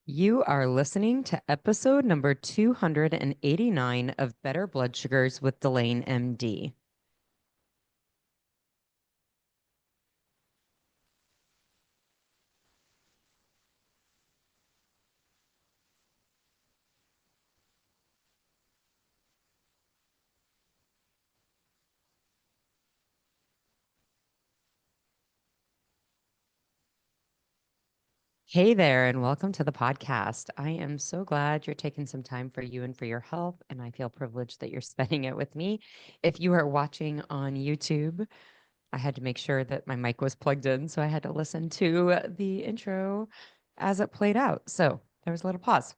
You are listening to episode number 289 of Better Blood Sugars with Delane MD. Hey there, and welcome to the podcast. I am so glad you're taking some time for you and for your health, and I feel privileged that you're spending it with me. If you are watching on YouTube, I had to make sure that my mic was plugged in, so I had to listen to the intro as it played out. So there was a little pause.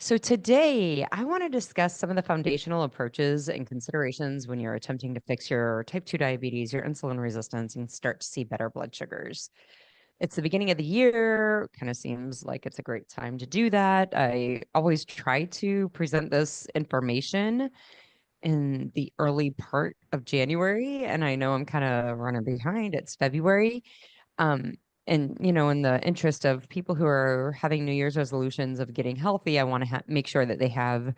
So today, I want to discuss some of the foundational approaches and considerations when you're attempting to fix your type 2 diabetes, your insulin resistance, and start to see better blood sugars. It's the beginning of the year, kind of seems like it's a great time to do that. I always try to present this information in the early part of January, and I know I'm kind of running behind. It's February. Um, and in the interest of people who are having New Year's resolutions of getting healthy, I want to make sure that they have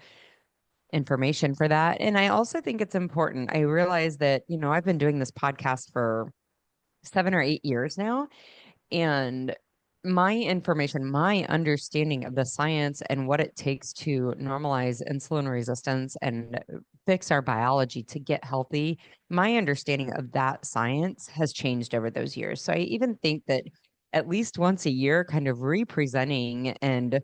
information for that. And I also think it's important. I realize that, I've been doing this podcast for 7 or 8 years now, and my information, my understanding of the science and what it takes to normalize insulin resistance and fix our biology to get healthy, my understanding of that science has changed over those years. So I even think that at least once a year, kind of representing and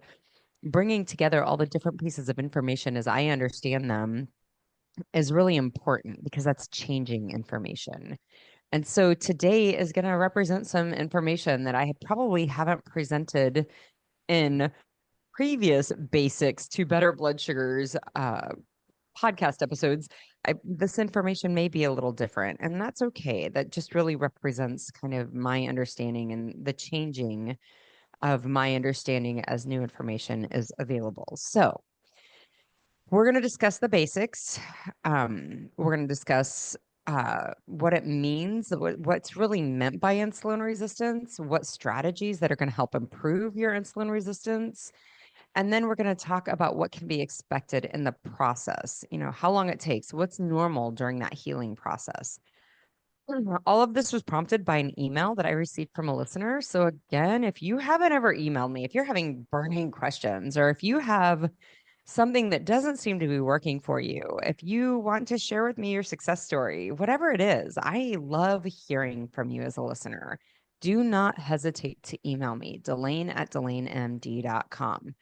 bringing together all the different pieces of information as I understand them is really important because that's changing information. And so today is going to represent some information that I probably haven't presented in previous basics to better blood sugars podcast episodes. This information may be a little different, and that's okay. That just really represents kind of my understanding and the changing of my understanding as new information is available. So we're going to discuss the basics. We're going to discuss what it means, what's really meant by insulin resistance, what strategies that are going to help improve your insulin resistance. And then we're going to talk about what can be expected in the process, how long it takes, what's normal during that healing process. All of this was prompted by an email that I received from a listener. So, again, if you haven't ever emailed me, if you're having burning questions, or if you have something that doesn't seem to be working for you, if you want to share with me your success story, whatever it is, I love hearing from you as a listener. Do not hesitate to email me, Delane@DelaneMD.com.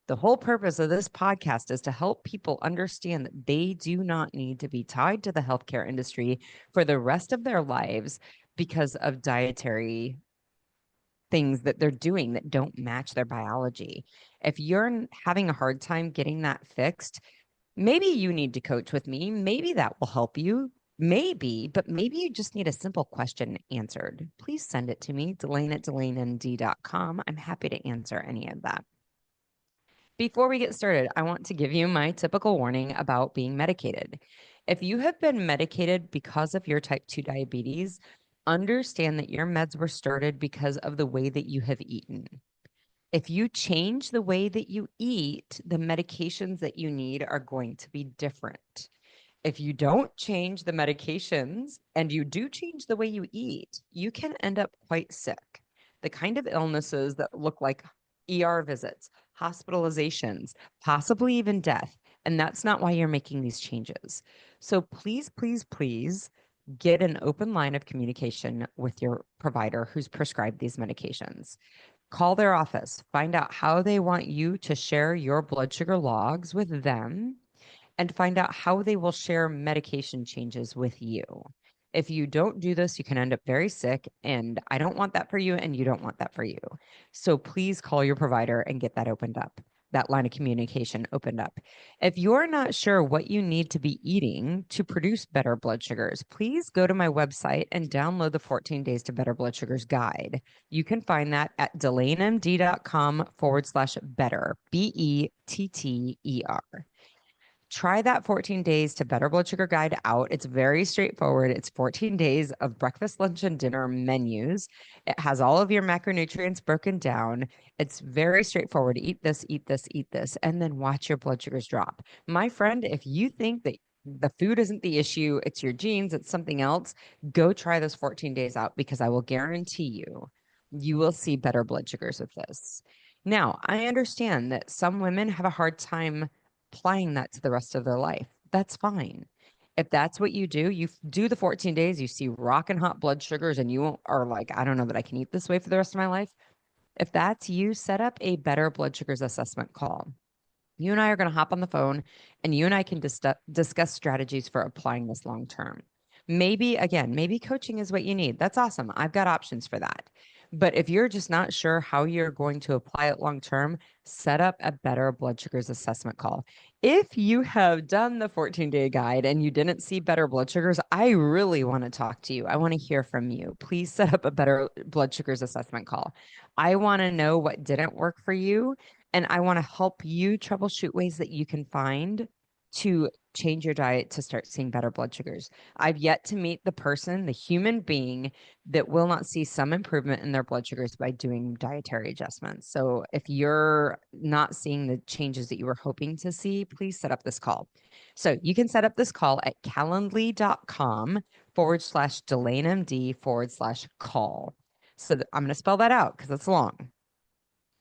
The whole purpose of this podcast is to help people understand that they do not need to be tied to the healthcare industry for the rest of their lives because of dietary things that they're doing that don't match their biology. If you're having a hard time getting that fixed, maybe you need to coach with me. Maybe that will help you. Maybe, but maybe you just need a simple question answered. Please send it to me, Delane@DelaneMD.com. I'm happy to answer any of that. Before we get started, I want to give you my typical warning about being medicated. If you have been medicated because of your type 2 diabetes, understand that your meds were started because of the way that you have eaten. If you change the way that you eat, the medications that you need are going to be different. If you don't change the medications and you do change the way you eat, you can end up quite sick. The kind of illnesses that look like ER visits, hospitalizations, possibly even death. And that's not why you're making these changes. So please, please, please get an open line of communication with your provider who's prescribed these medications. Call their office, find out how they want you to share your blood sugar logs with them, and find out how they will share medication changes with you. If you don't do this, you can end up very sick, and I don't want that for you, and you don't want that for you. So please call your provider and get that opened up, that line of communication opened up. If you're not sure what you need to be eating to produce better blood sugars, please go to my website and download the 14 Days to Better Blood Sugars guide. You can find that at delanemd.com/better, BETTER. Try that 14 days to better blood sugar guide out. It's very straightforward. It's 14 days of breakfast, lunch, and dinner menus. It has all of your macronutrients broken down. It's very straightforward. Eat this, eat this, eat this, and then watch your blood sugars drop. My friend, if you think that the food isn't the issue, it's your genes, it's something else, go try those 14 days out because I will guarantee you will see better blood sugars with this. Now, I understand that some women have a hard time applying that to the rest of their life. That's fine. If that's what you do, you do the 14 days, you see rocking hot blood sugars, and you are like, I don't know that I can eat this way for the rest of my life. If that's you, set up a better blood sugars assessment call. You and I are going to hop on the phone and you and I can discuss strategies for applying this long term. Maybe, again, maybe coaching is what you need. That's awesome. I've got options for that. But if you're just not sure how you're going to apply it long term, set up a better blood sugars assessment call. If you have done the 14-day guide and you didn't see better blood sugars, I really want to talk to you. I want to hear from you. Please set up a better blood sugars assessment call. I want to know what didn't work for you, and I want to help you troubleshoot ways that you can find to change your diet to start seeing better blood sugars. I've yet to meet the person, the human being, that will not see some improvement in their blood sugars by doing dietary adjustments. So if you're not seeing the changes that you were hoping to see, please set up this call. So you can set up this call at calendly.com/DelaneMD/call. So I'm going to spell that out because it's long.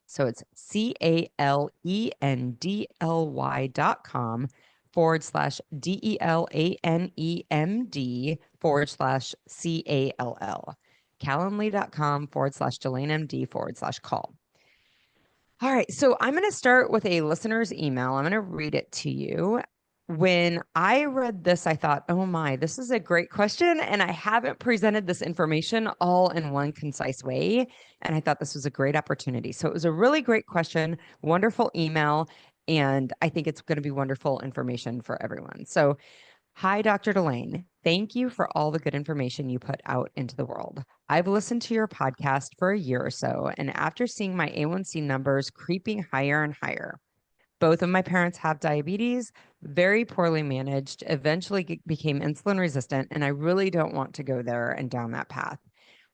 So it's CALENDLY.com/DELANEMD/CALL. Calendly.com/DelaneMD/call. All right. So I'm going to start with a listener's email. I'm going to read it to you. When I read this, I thought, oh my, this is a great question. And I haven't presented this information all in one concise way. And I thought this was a great opportunity. So it was a really great question, wonderful email. And I think it's going to be wonderful information for everyone. So, hi, Dr. Delane. Thank you for all the good information you put out into the world. I've listened to your podcast for a year or so, and after seeing my A1C numbers creeping higher and higher, both of my parents have diabetes, very poorly managed, eventually became insulin resistant, and I really don't want to go there and down that path.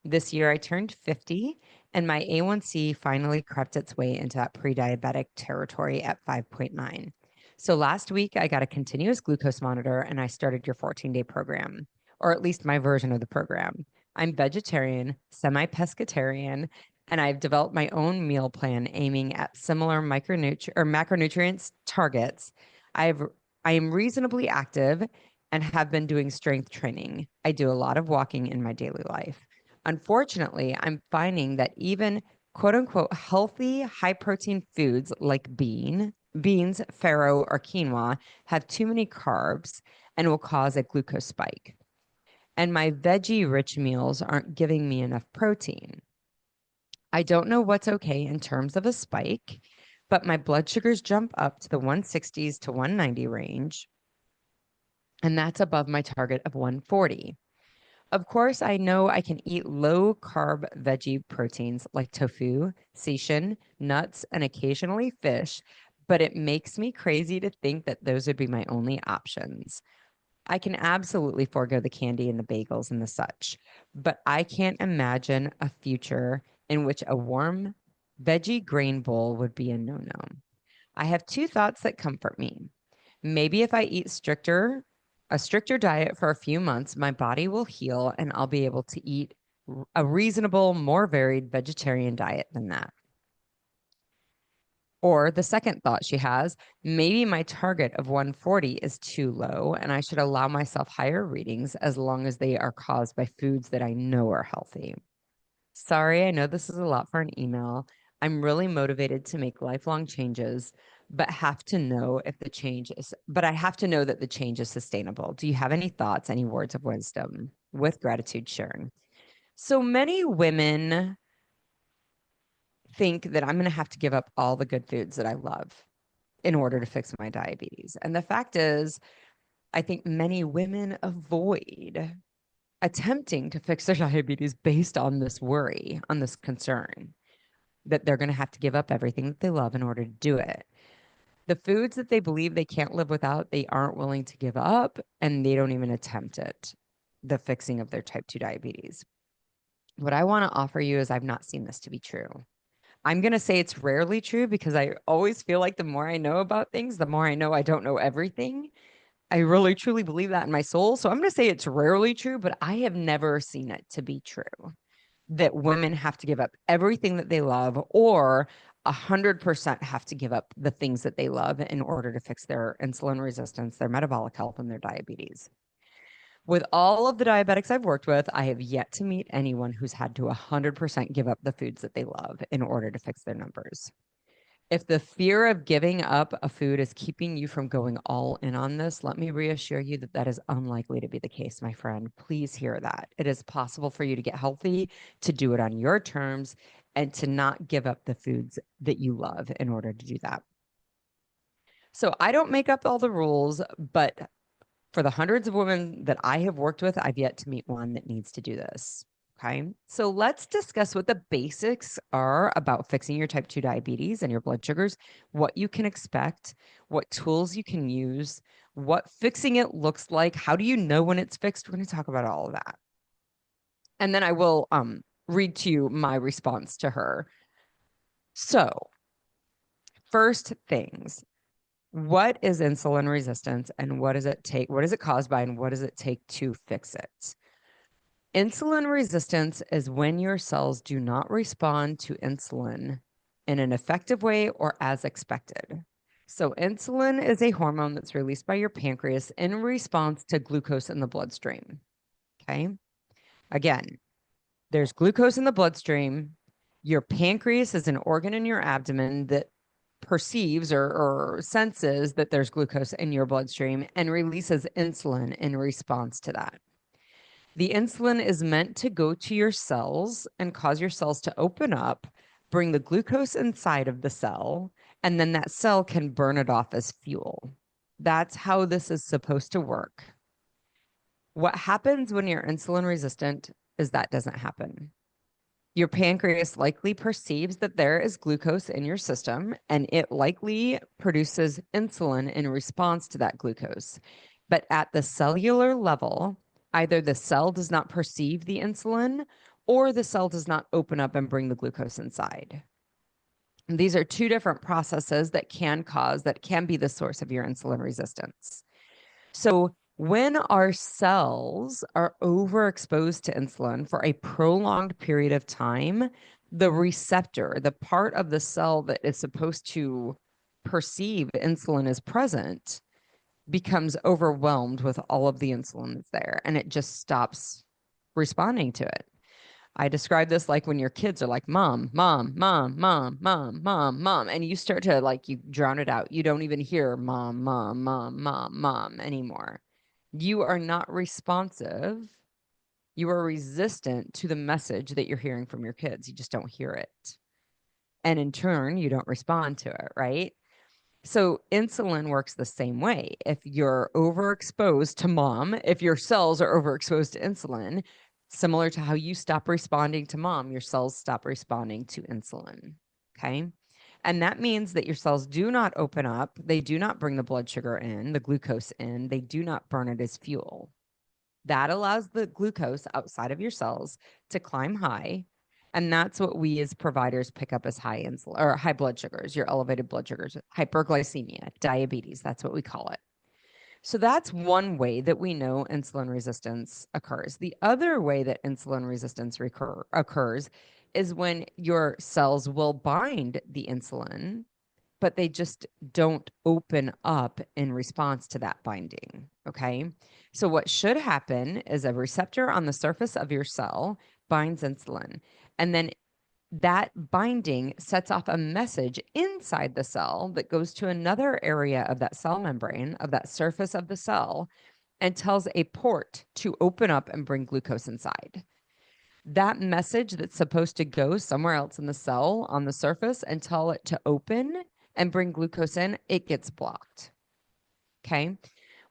This year I turned 50 and my A1C finally crept its way into that pre-diabetic territory at 5.9. So last week I got a continuous glucose monitor and I started your 14-day program, or at least my version of the program. I'm vegetarian, semi-pescatarian, and I've developed my own meal plan aiming at similar macronutrients targets. I am reasonably active and have been doing strength training. I do a lot of walking in my daily life. Unfortunately, I'm finding that even quote unquote healthy, high protein foods like beans, farro, or quinoa have too many carbs and will cause a glucose spike. And my veggie rich meals aren't giving me enough protein. I don't know what's okay in terms of a spike, but my blood sugars jump up to the 160s to 190 range, and that's above my target of 140. Of course, I know I can eat low carb veggie proteins like tofu, seitan, nuts, and occasionally fish, but it makes me crazy to think that those would be my only options. I can absolutely forego the candy and the bagels and the such, but I can't imagine a future in which a warm veggie grain bowl would be a no-no. I have two thoughts that comfort me. Maybe if I eat a stricter diet for a few months, my body will heal and I'll be able to eat a reasonable, more varied vegetarian diet than that. Or the second thought she has, maybe my target of 140 is too low and I should allow myself higher readings as long as they are caused by foods that I know are healthy. Sorry, I know this is a lot for an email. I'm really motivated to make lifelong changes, but I have to know that the change is sustainable. Do you have any thoughts, any words of wisdom? With gratitude, Sharon. So many women think that I'm going to have to give up all the good foods that I love in order to fix my diabetes. And the fact is, I think many women avoid attempting to fix their diabetes based on this worry, on this concern that they're going to have to give up everything that they love in order to do it. The foods that they believe they can't live without, they aren't willing to give up, and they don't even attempt it, the fixing of their type 2 diabetes. What I want to offer you is I've not seen this to be true. I'm going to say it's rarely true because I always feel like the more I know about things, the more I know I don't know everything. I really truly believe that in my soul. So I'm going to say it's rarely true, but I have never seen it to be true that women have to give up everything that they love, or 100% have to give up the things that they love in order to fix their insulin resistance, their metabolic health, and their diabetes. With all of the diabetics I've worked with, I have yet to meet anyone who's had to 100% give up the foods that they love in order to fix their numbers. If the fear of giving up a food is keeping you from going all in on this, let me reassure you that that is unlikely to be the case, my friend. Please hear that. It is possible for you to get healthy, to do it on your terms, and to not give up the foods that you love in order to do that. So I don't make up all the rules, but for the hundreds of women that I have worked with, I've yet to meet one that needs to do this. Okay. So let's discuss what the basics are about fixing your type 2 diabetes and your blood sugars, what you can expect, what tools you can use, what fixing it looks like. How do you know when it's fixed? We're going to talk about all of that. And then I will read to you my response to her. So, first things, what is insulin resistance and what does it take? What is it caused by and what does it take to fix it? Insulin resistance is when your cells do not respond to insulin in an effective way or as expected. So, insulin is a hormone that's released by your pancreas in response to glucose in the bloodstream. Okay. Again, there's glucose in the bloodstream. Your pancreas is an organ in your abdomen that perceives or senses that there's glucose in your bloodstream and releases insulin in response to that. The insulin is meant to go to your cells and cause your cells to open up, bring the glucose inside of the cell, and then that cell can burn it off as fuel. That's how this is supposed to work. What happens when you're insulin resistant is that doesn't happen. Your pancreas likely perceives that there is glucose in your system, and it likely produces insulin in response to that glucose. But at the cellular level, either the cell does not perceive the insulin or the cell does not open up and bring the glucose inside. And these are two different processes that can be the source of your insulin resistance. So when our cells are overexposed to insulin for a prolonged period of time, the receptor, the part of the cell that is supposed to perceive insulin is present, becomes overwhelmed with all of the insulin that's there, and it just stops responding to it. I describe this like when your kids are like, mom, mom, mom, mom, mom, mom, mom, and you start to you drown it out. You don't even hear mom, mom, mom, mom, mom anymore. You are not responsive. You are resistant to the message that you're hearing from your kids. You just don't hear it. And in turn, you don't respond to it, right? So insulin works the same way. If you're overexposed to mom, if your cells are overexposed to insulin, similar to how you stop responding to mom, your cells stop responding to insulin. Okay. And that means that your cells do not open up. They do not bring the blood sugar in, the glucose in. They do not burn it as fuel. That allows the glucose outside of your cells to climb high. And that's what we as providers pick up as high insulin or high blood sugars, your elevated blood sugars, hyperglycemia, diabetes. That's what we call it. So that's one way that we know insulin resistance occurs. The other way that insulin resistance occurs is when your cells will bind the insulin, but they just don't open up in response to that binding. Okay. So what should happen is a receptor on the surface of your cell binds insulin, and then that binding sets off a message inside the cell that goes to another area of that cell membrane, of that surface of the cell, and tells a port to open up and bring glucose inside. That message that's supposed to go somewhere else in the cell on the surface and tell it to open and bring glucose in, it gets blocked. Okay.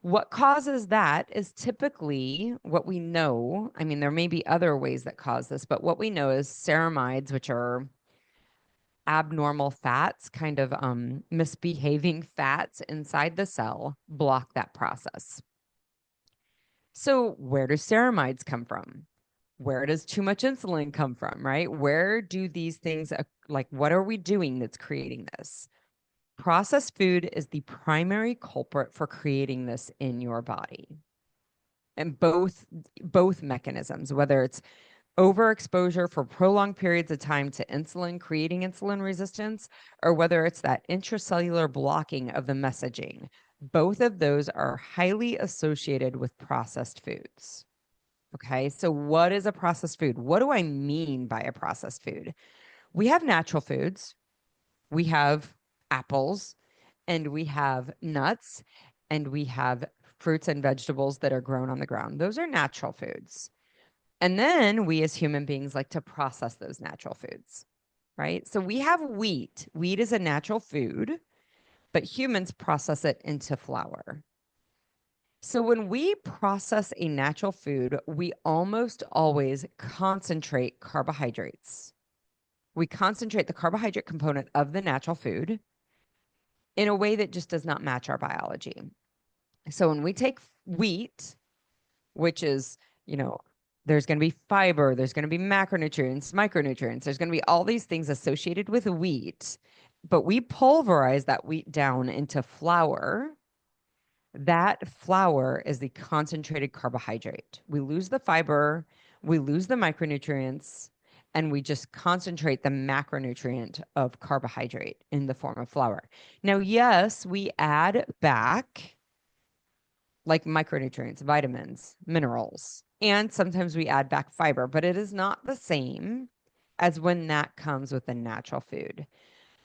What causes that is typically what we know. I mean, there may be other ways that cause this, but what we know is ceramides, which are abnormal fats, kind of misbehaving fats inside the cell, block that process. So where do ceramides come from? Where does too much insulin come from, right? Where do these things, like what are we doing that's creating this? Processed food is the primary culprit for creating this in your body. And both mechanisms, whether it's overexposure for prolonged periods of time to insulin, creating insulin resistance, or whether it's that intracellular blocking of the messaging, both of those are highly associated with processed foods. Okay, so what is a processed food? What do I mean by a processed food? We have natural foods, we have apples, and we have nuts, and we have fruits and vegetables that are grown on the ground. Those are natural foods. And then we as human beings like to process those natural foods, right? So we have wheat. Wheat is a natural food, but humans process it into flour. So when we process a natural food, we almost always concentrate carbohydrates. We concentrate the carbohydrate component of the natural food in a way that just does not match our biology. So when we take wheat, which is, there's going to be fiber, there's going to be macronutrients, micronutrients, there's going to be all these things associated with wheat, but we pulverize that wheat down into flour. That flour is the concentrated carbohydrate. We lose the fiber, we lose the micronutrients, and we just concentrate the macronutrient of carbohydrate in the form of flour. Now, yes, we add back like micronutrients, vitamins, minerals, and sometimes we add back fiber, but it is not the same as when that comes with a natural food.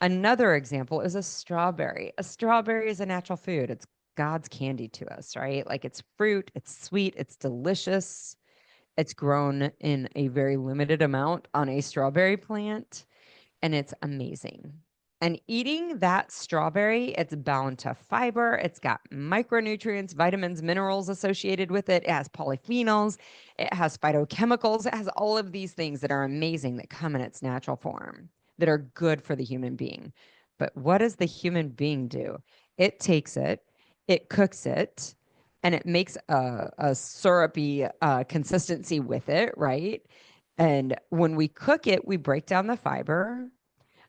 Another example is a strawberry. A strawberry is a natural food. It's God's candy to us, right? Like it's fruit, it's sweet, it's delicious. It's grown in a very limited amount on a strawberry plant, and it's amazing. And eating that strawberry, it's bound to fiber. It's got micronutrients, vitamins, minerals associated with it. It has polyphenols. It has phytochemicals. It has all of these things that are amazing that come in its natural form that are good for the human being. But what does the human being do? It takes it, it cooks it, and it makes a syrupy consistency with it, right? And when we cook it, we break down the fiber.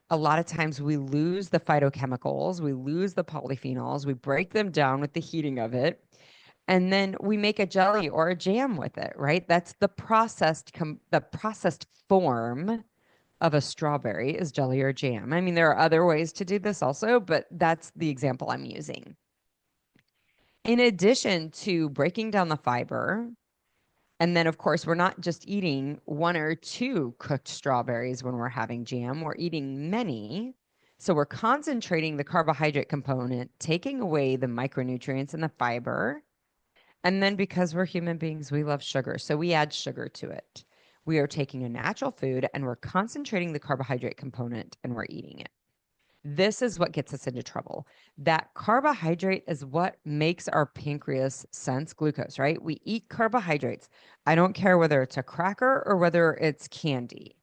A lot of times we lose the phytochemicals, we lose the polyphenols, we break them down with the heating of it, and then we make a jelly or a jam with it, right? That's the processed form of a strawberry is jelly or jam. I mean, there are other ways to do this also, but that's the example I'm using. In addition to breaking down the fiber, and then, of course, we're not just eating one or two cooked strawberries when we're having jam, we're eating many. So we're concentrating the carbohydrate component, taking away the micronutrients and the fiber. And then because we're human beings, we love sugar. So we add sugar to it. We are taking a natural food and we're concentrating the carbohydrate component and we're eating it. This is what gets us into trouble. That carbohydrate is what makes our pancreas sense glucose, right? We eat carbohydrates. I don't care whether it's a cracker or whether it's candy.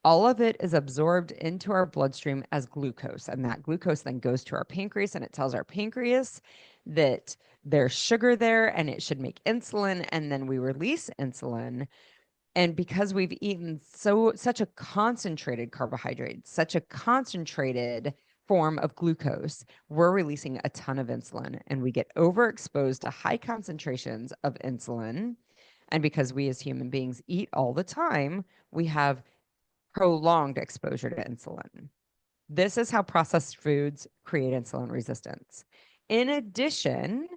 All of it is absorbed into our bloodstream as glucose. And that glucose then goes to our pancreas and it tells our pancreas that there's sugar there and it should make insulin. And then we release insulin. And because we've eaten such a concentrated carbohydrate, such a concentrated form of glucose, we're releasing a ton of insulin and we get overexposed to high concentrations of insulin. And because we as human beings eat all the time, we have prolonged exposure to insulin. This is how processed foods create insulin resistance. In addition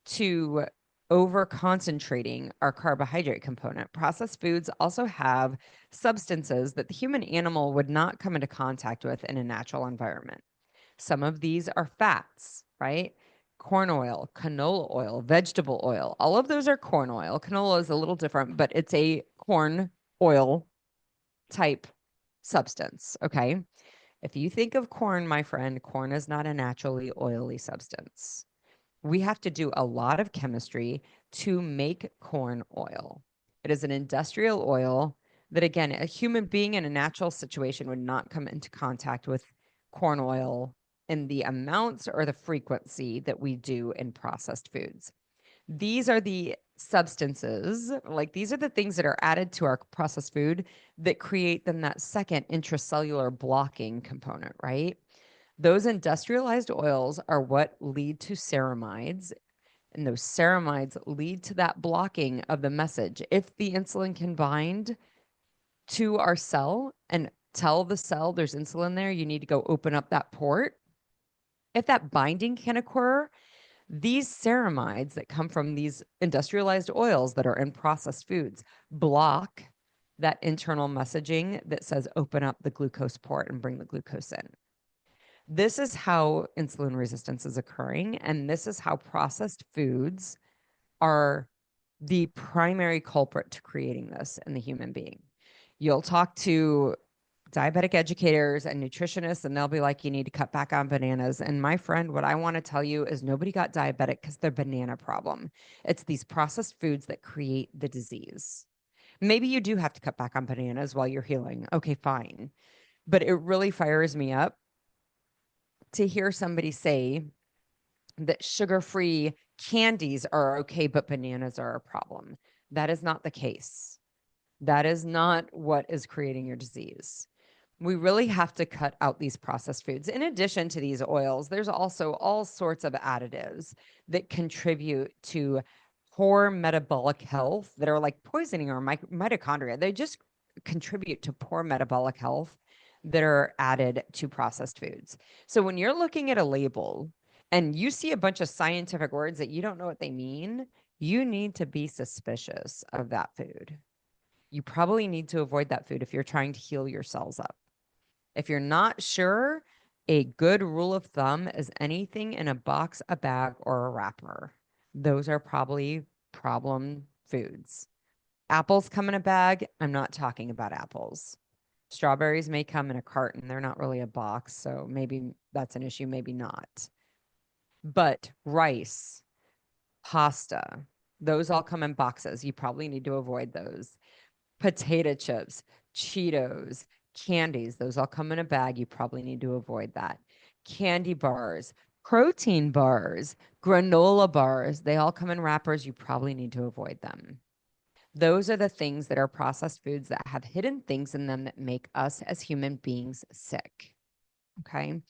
to over concentrating our carbohydrate component, processed foods also have substances that the human animal would not come into contact with in a natural environment. Some of these are fats, right? Corn oil, canola oil, vegetable oil, all of those are corn oil. Canola is a little different, but it's a corn oil type substance, okay? If you think of corn, my friend, corn is not a naturally oily substance. We have to do a lot of chemistry to make corn oil. It is an industrial oil that, again, a human being in a natural situation would not come into contact with corn oil in the amounts or the frequency that we do in processed foods. These are the substances, like these are the things that are added to our processed food that create then that second intracellular blocking component, right? Those industrialized oils are what lead to ceramides, and those ceramides lead to that blocking of the message. If the insulin can bind to our cell and tell the cell there's insulin there, you need to go open up that port. If that binding can occur, these ceramides that come from these industrialized oils that are in processed foods block that internal messaging that says open up the glucose port and bring the glucose in. This is how insulin resistance is occurring, and this is how processed foods are the primary culprit to creating this in the human being. You'll talk to diabetic educators and nutritionists, and they'll be like, you need to cut back on bananas. And my friend, what I want to tell you is nobody got diabetic because they're banana problem. It's these processed foods that create the disease. Maybe you do have to cut back on bananas while you're healing. Okay, fine. But it really fires me up to hear somebody say that sugar-free candies are okay, but bananas are a problem. That is not the case. That is not what is creating your disease. We really have to cut out these processed foods. In addition to these oils, there's also all sorts of additives that contribute to poor metabolic health that are like poisoning our mitochondria. They just contribute to poor metabolic health that are added to processed foods. So when you're looking at a label and you see a bunch of scientific words that you don't know what they mean, you need to be suspicious of that food. You probably need to avoid that food if you're trying to heal your cells up. If you're not sure, a good rule of thumb is anything in a box, a bag, or a wrapper. Those are probably problem foods. Apples come in a bag. I'm not talking about apples. Strawberries may come in a carton. They're not really a box, so maybe that's an issue, maybe not. But rice, pasta, those all come in boxes. You probably need to avoid those. Potato chips, Cheetos, candies, those all come in a bag. You probably need to avoid that. Candy bars, protein bars, granola bars, they all come in wrappers. You probably need to avoid them. Those are the things that are processed foods that have hidden things in them that make us as human beings sick. Okay.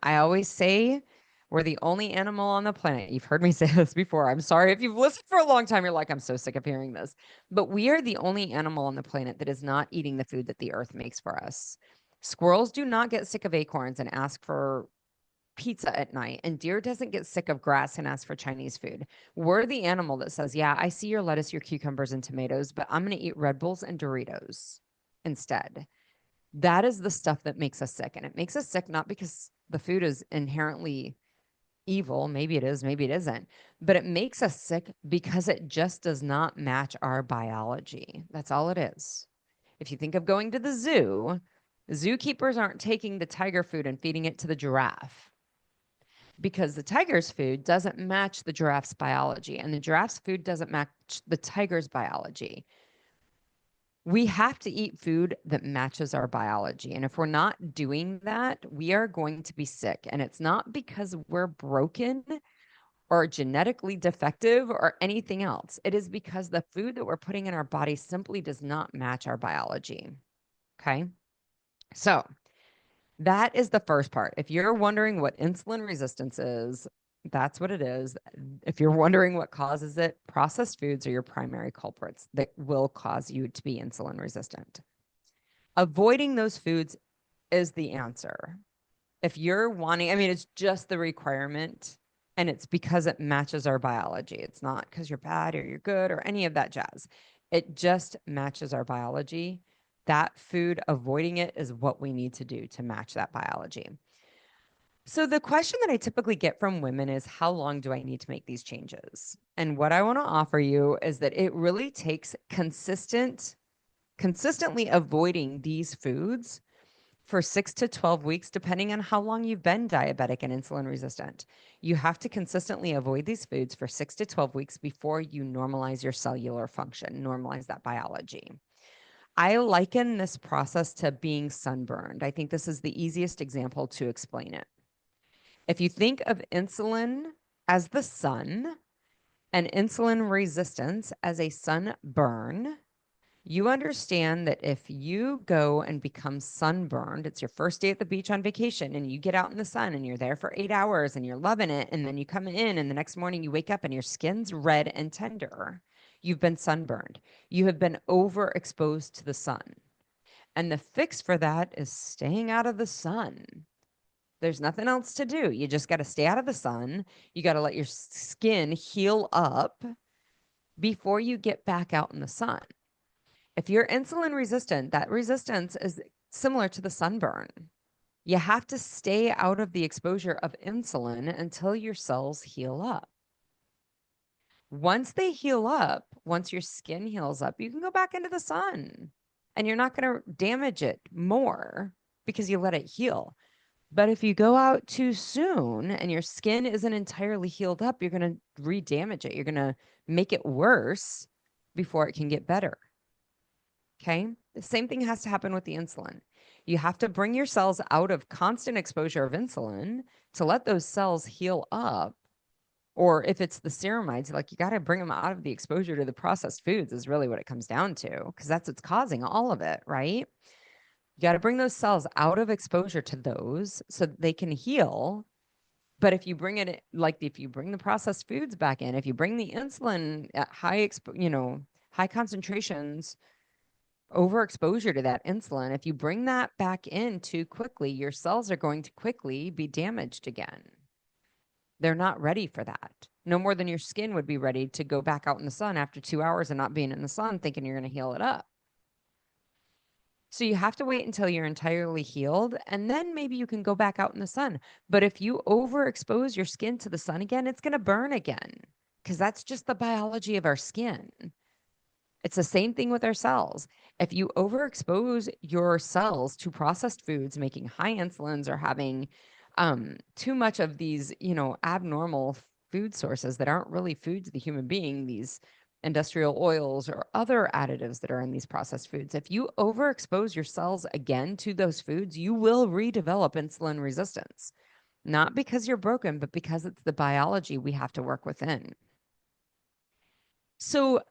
I always say we're the only animal on the planet. You've heard me say this before. I'm sorry if you've listened for a long time. You're like, I'm so sick of hearing this. But we are the only animal on the planet that is not eating the food that the earth makes for us. Squirrels do not get sick of acorns and ask for pizza at night, and deer doesn't get sick of grass and ask for Chinese food. We're the animal that says, yeah, I see your lettuce, your cucumbers, and tomatoes, but I'm going to eat Red Bulls and Doritos instead. That is the stuff that makes us sick. And it makes us sick not because the food is inherently evil. Maybe it is, maybe it isn't. But it makes us sick because it just does not match our biology. That's all it is. If you think of going to the zoo, zookeepers aren't taking the tiger food and feeding it to the giraffe because the tiger's food doesn't match the giraffe's biology, and the giraffe's food doesn't match the tiger's biology. We have to eat food that matches our biology. And if we're not doing that, we are going to be sick. And it's not because we're broken or genetically defective or anything else. It is because the food that we're putting in our body simply does not match our biology. Okay. So that is the first part. If you're wondering what insulin resistance is, that's what it is. If you're wondering what causes it, processed foods are your primary culprits that will cause you to be insulin resistant. Avoiding those foods is the answer. If you're wanting, I mean, it's just the requirement, and it's because it matches our biology. It's not because you're bad or you're good or any of that jazz. It just matches our biology. That food, avoiding it is what we need to do to match that biology. So the question that I typically get from women is, how long do I need to make these changes? And what I want to offer you is that it really takes consistently avoiding these foods for 6 to 12 weeks, depending on how long you've been diabetic and insulin resistant. You have to consistently avoid these foods for 6 to 12 weeks before you normalize your cellular function, normalize that biology. I liken this process to being sunburned. I think this is the easiest example to explain it. If you think of insulin as the sun and insulin resistance as a sunburn, you understand that if you go and become sunburned, it's your first day at the beach on vacation, and you get out in the sun and you're there for 8 hours and you're loving it. And then you come in and the next morning you wake up and your skin's red and tender. You've been sunburned. You have been overexposed to the sun. And the fix for that is staying out of the sun. There's nothing else to do. You just got to stay out of the sun. You got to let your skin heal up before you get back out in the sun. If you're insulin resistant, that resistance is similar to the sunburn. You have to stay out of the exposure of insulin until your cells heal up. Once they heal up, once your skin heals up, you can go back into the sun and you're not going to damage it more because you let it heal. But if you go out too soon and your skin isn't entirely healed up, you're going to re-damage it. You're going to make it worse before it can get better. Okay. The same thing has to happen with the insulin. You have to bring your cells out of constant exposure of insulin to let those cells heal up. Or if it's the ceramides, like you got to bring them out of the exposure to the processed foods is really what it comes down to, because that's what's causing all of it, right? You got to bring those cells out of exposure to those so that they can heal. But if you bring it, like if you bring the processed foods back in, if you bring the insulin at high concentrations, overexposure to that insulin, if you bring that back in too quickly, your cells are going to quickly be damaged again. They're not ready for that. No more than your skin would be ready to go back out in the sun after 2 hours and not being in the sun thinking you're going to heal it up. So you have to wait until you're entirely healed, and then maybe you can go back out in the sun. But if you overexpose your skin to the sun again, it's going to burn again, because that's just the biology of our skin. It's the same thing with our cells. If you overexpose your cells to processed foods, making high insulins or having too much of these, abnormal food sources that aren't really food to the human being, these industrial oils or other additives that are in these processed foods, if you overexpose your cells again to those foods, you will redevelop insulin resistance. Not because you're broken, but because it's the biology we have to work within. So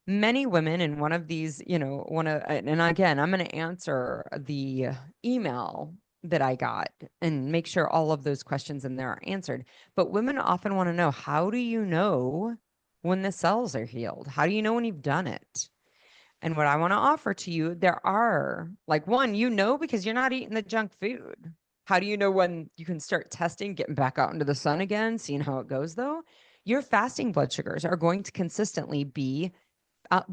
many women in one of these, and again, I'm going to answer the email that I got and make sure all of those questions in there are answered. But women often want to know, how do you know when the cells are healed? How do you know when you've done it? And what I want to offer to you, there are like one, because you're not eating the junk food. How do you know when you can start testing, getting back out into the sun again, seeing how it goes though? Your fasting blood sugars are going to consistently be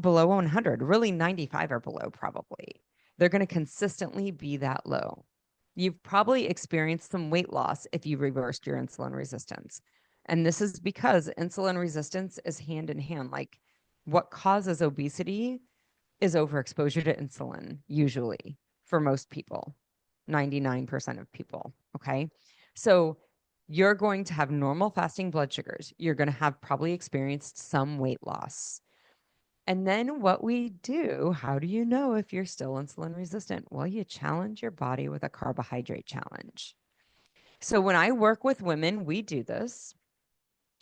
below 100, really 95 or below probably. They're going to consistently be that low. You've probably experienced some weight loss if you reversed your insulin resistance. And this is because insulin resistance is hand in hand. Like what causes obesity is overexposure to insulin, usually for most people, 99% of people. Okay. So you're going to have normal fasting blood sugars. You're going to have probably experienced some weight loss. And then what we do, how do you know if you're still insulin resistant? Well, you challenge your body with a carbohydrate challenge. So when I work with women, we do this.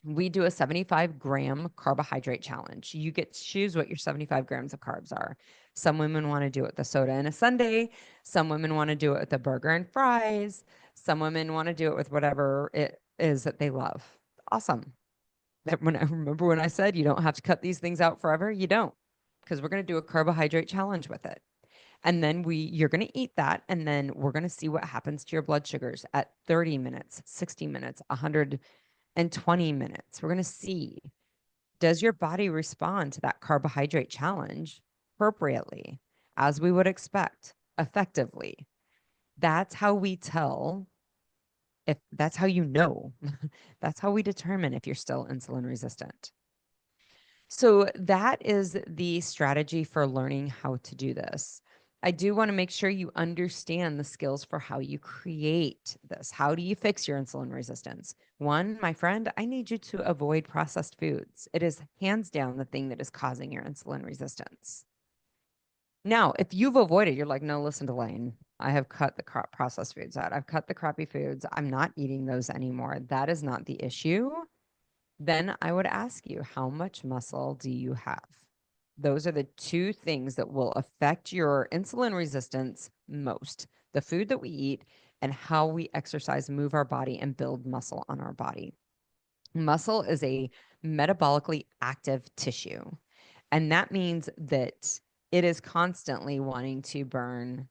We do a 75-gram carbohydrate challenge. You get to choose what your 75 grams of carbs are. Some women want to do it with a soda and a sundae. Some women want to do it with a burger and fries. Some women want to do it with whatever it is that they love. Awesome. Remember when I said you don't have to cut these things out forever? You don't, because we're going to do a carbohydrate challenge with it. And then you're going to eat that, and then we're going to see what happens to your blood sugars at 30 minutes, 60 minutes, 120 minutes. We're going to see, does your body respond to that carbohydrate challenge appropriately, as we would expect, effectively? That's how we tell, if that's how you know, that's how we determine if you're still insulin resistant. So that is the strategy for learning how to do this. I do want to make sure you understand the skills for how you create this. How do you fix your insulin resistance? One, my friend, I need you to avoid processed foods. It is hands down the thing that is causing your insulin resistance. Now, if you've avoided, you're like, no, listen, Delane, I have cut the processed foods out. I've cut the crappy foods. I'm not eating those anymore. That is not the issue. Then I would ask you, how much muscle do you have? Those are the two things that will affect your insulin resistance most: the food that we eat and how we exercise, move our body, and build muscle on our body. Muscle is a metabolically active tissue. And that means that it is constantly wanting to burn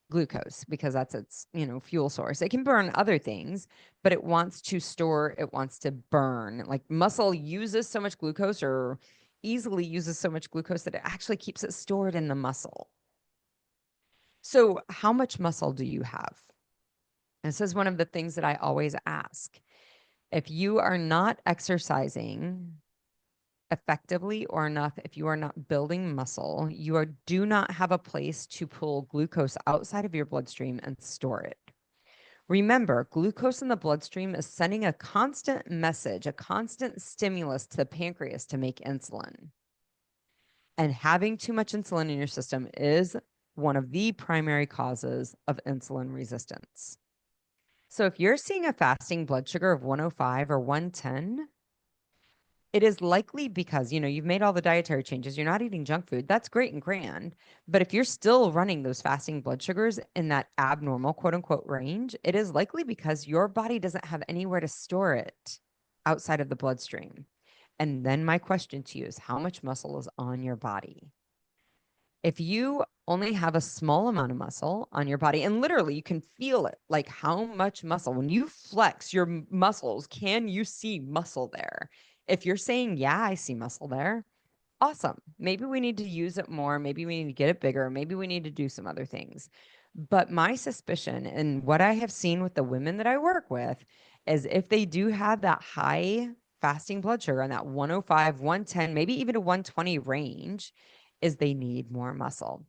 glucose because that's its, fuel source. It can burn other things, but it wants to store, it wants to burn. Like muscle uses so much glucose, or easily uses so much glucose, that it actually keeps it stored in the muscle. So how much muscle do you have? This is one of the things that I always ask. If you are not exercising effectively or enough, if you are not building muscle, do not have a place to pull glucose outside of your bloodstream and store it. Remember, glucose in the bloodstream is sending a constant message, a constant stimulus to the pancreas to make insulin. And having too much insulin in your system is one of the primary causes of insulin resistance. So if you're seeing a fasting blood sugar of 105 or 110, it is likely because, you've made all the dietary changes. You're not eating junk food. That's great and grand. But if you're still running those fasting blood sugars in that abnormal, quote unquote, range, it is likely because your body doesn't have anywhere to store it outside of the bloodstream. And then my question to you is, how much muscle is on your body? If you only have a small amount of muscle on your body, and literally you can feel it, like how much muscle, when you flex your muscles, can you see muscle there? If you're saying, yeah, I see muscle there, awesome. Maybe we need to use it more. Maybe we need to get it bigger. Maybe we need to do some other things. But my suspicion, and what I have seen with the women that I work with, is if they do have that high fasting blood sugar on that 105, 110, maybe even a 120 range, is they need more muscle.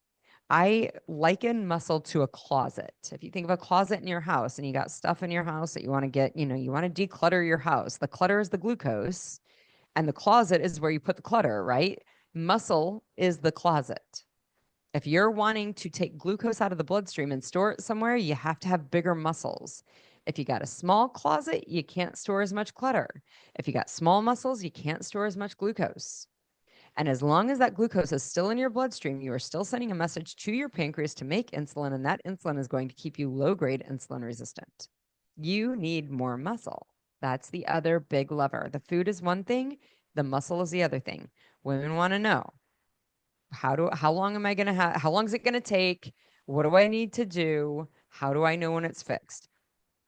I liken muscle to a closet. If you think of a closet in your house and you got stuff in your house that you want to get, you want to declutter your house. The clutter is the glucose, and the closet is where you put the clutter, right? Muscle is the closet. If you're wanting to take glucose out of the bloodstream and store it somewhere, you have to have bigger muscles. If you got a small closet, you can't store as much clutter. If you got small muscles, you can't store as much glucose. And as long as that glucose is still in your bloodstream, you are still sending a message to your pancreas to make insulin, and that insulin is going to keep you low-grade insulin resistant. You need more muscle. That's the other big lever. The food is one thing, the muscle is the other thing. Women want to know, how long am I going to have, how long is it going to take? What do I need to do? How do I know when it's fixed?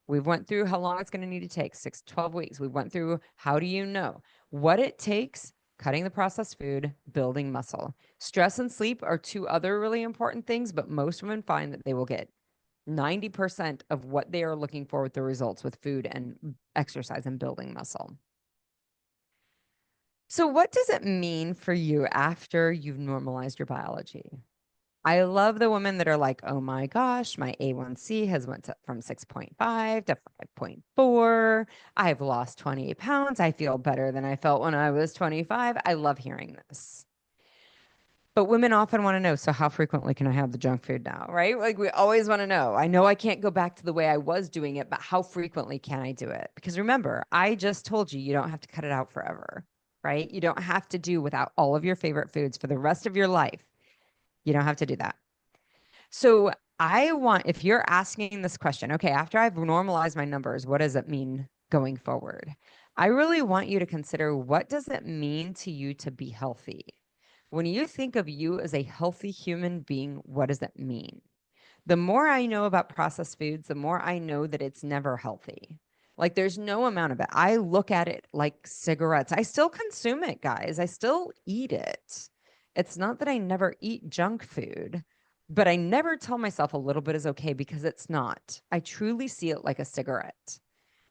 We've went through how long it's going to need to take, 6 to 12 weeks. We went through how do you know what it takes, cutting the processed food, building muscle. Stress and sleep are two other really important things, but most women find that they will get 90% of what they are looking for with the results with food and exercise and building muscle. So what does it mean for you after you've normalized your biology? I love the women that are like, oh my gosh, my A1C has went from 6.5 to 5.4. I've lost 28 pounds. I feel better than I felt when I was 25. I love hearing this. But women often want to know, so how frequently can I have the junk food now, right? Like we always want to know. I know I can't go back to the way I was doing it, but how frequently can I do it? Because remember, I just told you, you don't have to cut it out forever, right? You don't have to do without all of your favorite foods for the rest of your life. You don't have to do that. So if you're asking this question, okay, after I've normalized my numbers, what does it mean going forward? I really want you to consider, what does it mean to you to be healthy? When you think of you as a healthy human being, what does it mean? The more I know about processed foods, the more I know that it's never healthy. Like there's no amount of it. I look at it like cigarettes. I still consume it, guys. I still eat it. It's not that I never eat junk food, but I never tell myself a little bit is okay, because it's not. I truly see it like a cigarette.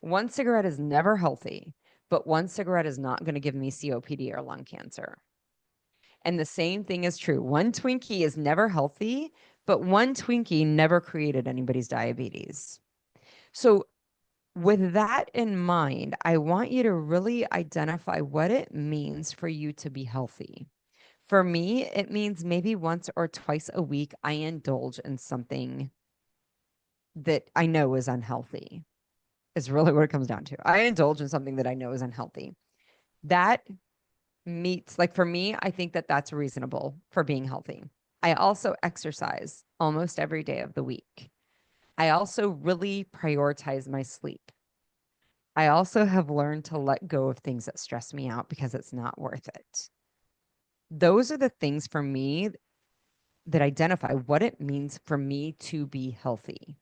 One cigarette is never healthy, but one cigarette is not going to give me COPD or lung cancer. And the same thing is true. One Twinkie is never healthy, but one Twinkie never created anybody's diabetes. So with that in mind, I want you to really identify what it means for you to be healthy. For me, it means maybe once or twice a week, I indulge in something that I know is unhealthy, is really what it comes down to. I indulge in something that I know is unhealthy. That meets, like for me, I think that that's reasonable for being healthy. I also exercise almost every day of the week. I also really prioritize my sleep. I also have learned to let go of things that stress me out because it's not worth it. Those are the things for me that identify what it means for me to be healthy.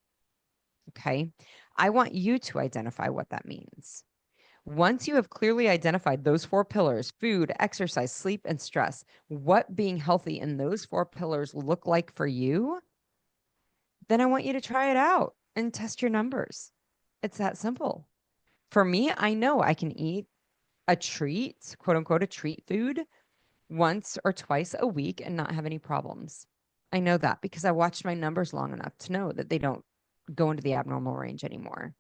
Okay. I want you to identify what that means. Once you have clearly identified those four pillars, food, exercise, sleep, and stress, what being healthy in those four pillars look like for you, then I want you to try it out and test your numbers. It's that simple. For me, I know I can eat a treat, quote unquote, a treat food once or twice a week and not have any problems. I know that because I watched my numbers long enough to know that they don't go into the abnormal range anymore,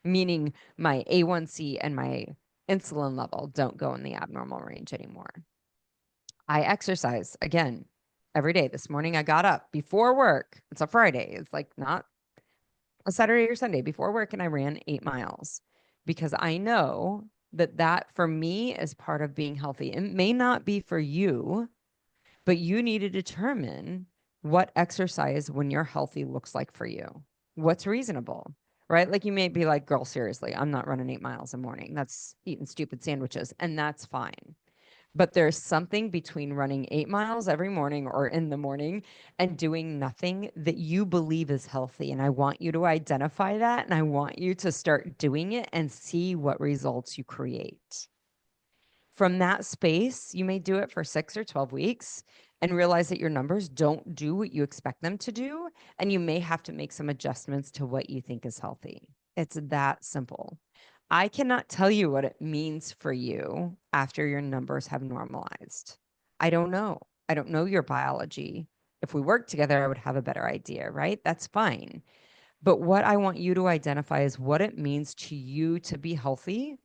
meaning my A1C and my insulin level don't go in the abnormal range anymore. I exercise again every day. This morning I got up before work. It's a Friday. It's like not a Saturday or Sunday before work, and I ran 8 miles because I know that that for me is part of being healthy. It may not be for you, but you need to determine what exercise when you're healthy looks like for you. What's reasonable, right? Like you may be like, girl, seriously, I'm not running 8 miles a morning. That's eating stupid sandwiches, and that's fine. But there's something between running 8 miles every morning or in the morning and doing nothing that you believe is healthy. And I want you to identify that, and I want you to start doing it and see what results you create. From that space, you may do it for 6 or 12 weeks and realize that your numbers don't do what you expect them to do. And you may have to make some adjustments to what you think is healthy. It's that simple. I cannot tell you what it means for you after your numbers have normalized. I don't know. I don't know your biology. If we worked together, I would have a better idea, right? That's fine. But what I want you to identify is what it means to you to be healthy,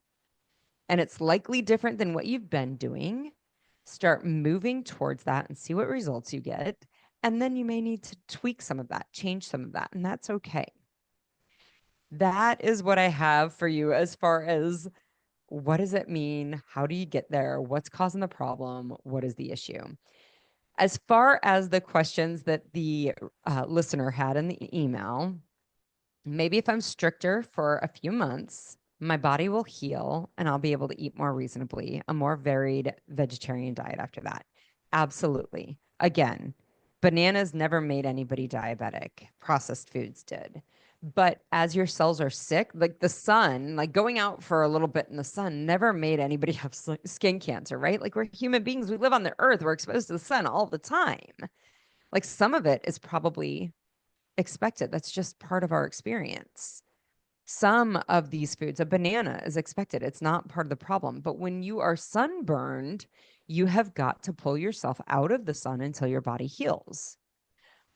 and it's likely different than what you've been doing. Start moving towards that and see what results you get. And then you may need to tweak some of that, change some of that, and that's okay. That is what I have for you as far as what does it mean? How do you get there? What's causing the problem? What is the issue? As far as the questions that the listener had in the email, maybe if I'm stricter for a few months, my body will heal and I'll be able to eat more reasonably, a more varied vegetarian diet after that. Absolutely. Again, bananas never made anybody diabetic. Processed foods did. But as your cells are sick, like the sun, like going out for a little bit in the sun never made anybody have skin cancer, right? Like we're human beings. We live on the earth. We're exposed to the sun all the time. Like some of it is probably expected. That's just part of our experience. Some of these foods, a banana is expected. It's not part of the problem. But when you are sunburned, you have got to pull yourself out of the sun until your body heals.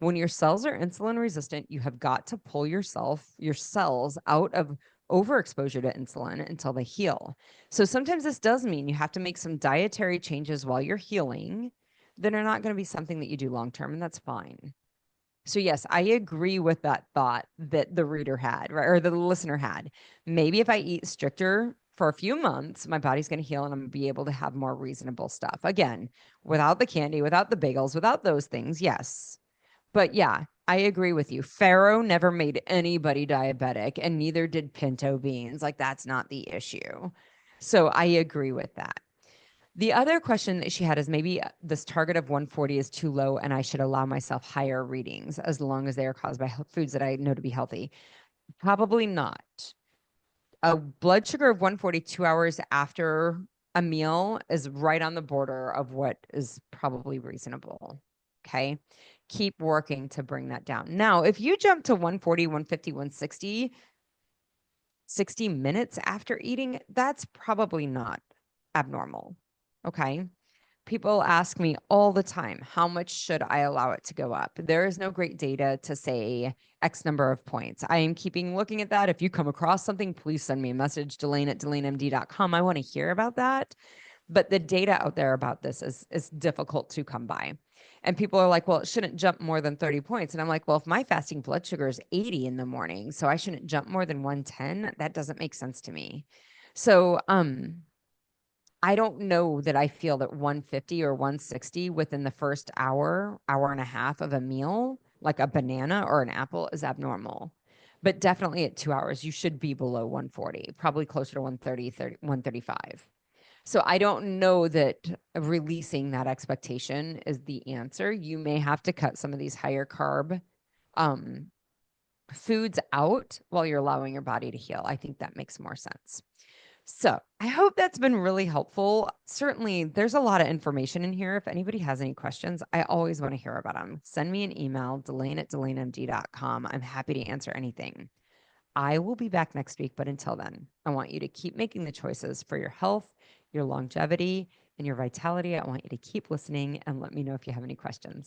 When your cells are insulin resistant, you have got to pull your cells out of overexposure to insulin until they heal. So sometimes this does mean you have to make some dietary changes while you're healing that are not going to be something that you do long term, and that's fine. So yes, I agree with that thought that the reader had, right? Or the listener had. Maybe if I eat stricter for a few months, my body's going to heal and I'm going to be able to have more reasonable stuff. Again, without the candy, without the bagels, without those things, yes. But yeah, I agree with you. Farro never made anybody diabetic, and neither did pinto beans. Like that's not the issue. So I agree with that. The other question that she had is maybe this target of 140 is too low and I should allow myself higher readings as long as they are caused by foods that I know to be healthy. Probably not. A blood sugar of 140 2 hours after a meal is right on the border of what is probably reasonable. Okay. Keep working to bring that down. Now, if you jump to 140, 150, 160, 60 minutes after eating, that's probably not abnormal. Okay. People ask me all the time, how much should I allow it to go up? There is no great data to say X number of points. I am keeping looking at that. If you come across something, please send me a message, Delane at DelaneMD.com. I want to hear about that. But the data out there about this is difficult to come by. And people are like, well, it shouldn't jump more than 30 points. And I'm like, well, if my fasting blood sugar is 80 in the morning, so I shouldn't jump more than 110, that doesn't make sense to me. So I don't know that I feel that 150 or 160 within the first hour, hour and a half of a meal, like a banana or an apple, is abnormal. But definitely at 2 hours, you should be below 140, probably closer to 130, 135. So I don't know that releasing that expectation is the answer. You may have to cut some of these higher carb foods out while you're allowing your body to heal. I think that makes more sense. So I hope that's been really helpful. Certainly, there's a lot of information in here. If anybody has any questions, I always want to hear about them. Send me an email, delane@delanemd.com. I'm happy to answer anything. I will be back next week, but until then, I want you to keep making the choices for your health, your longevity, and your vitality. I want you to keep listening and let me know if you have any questions.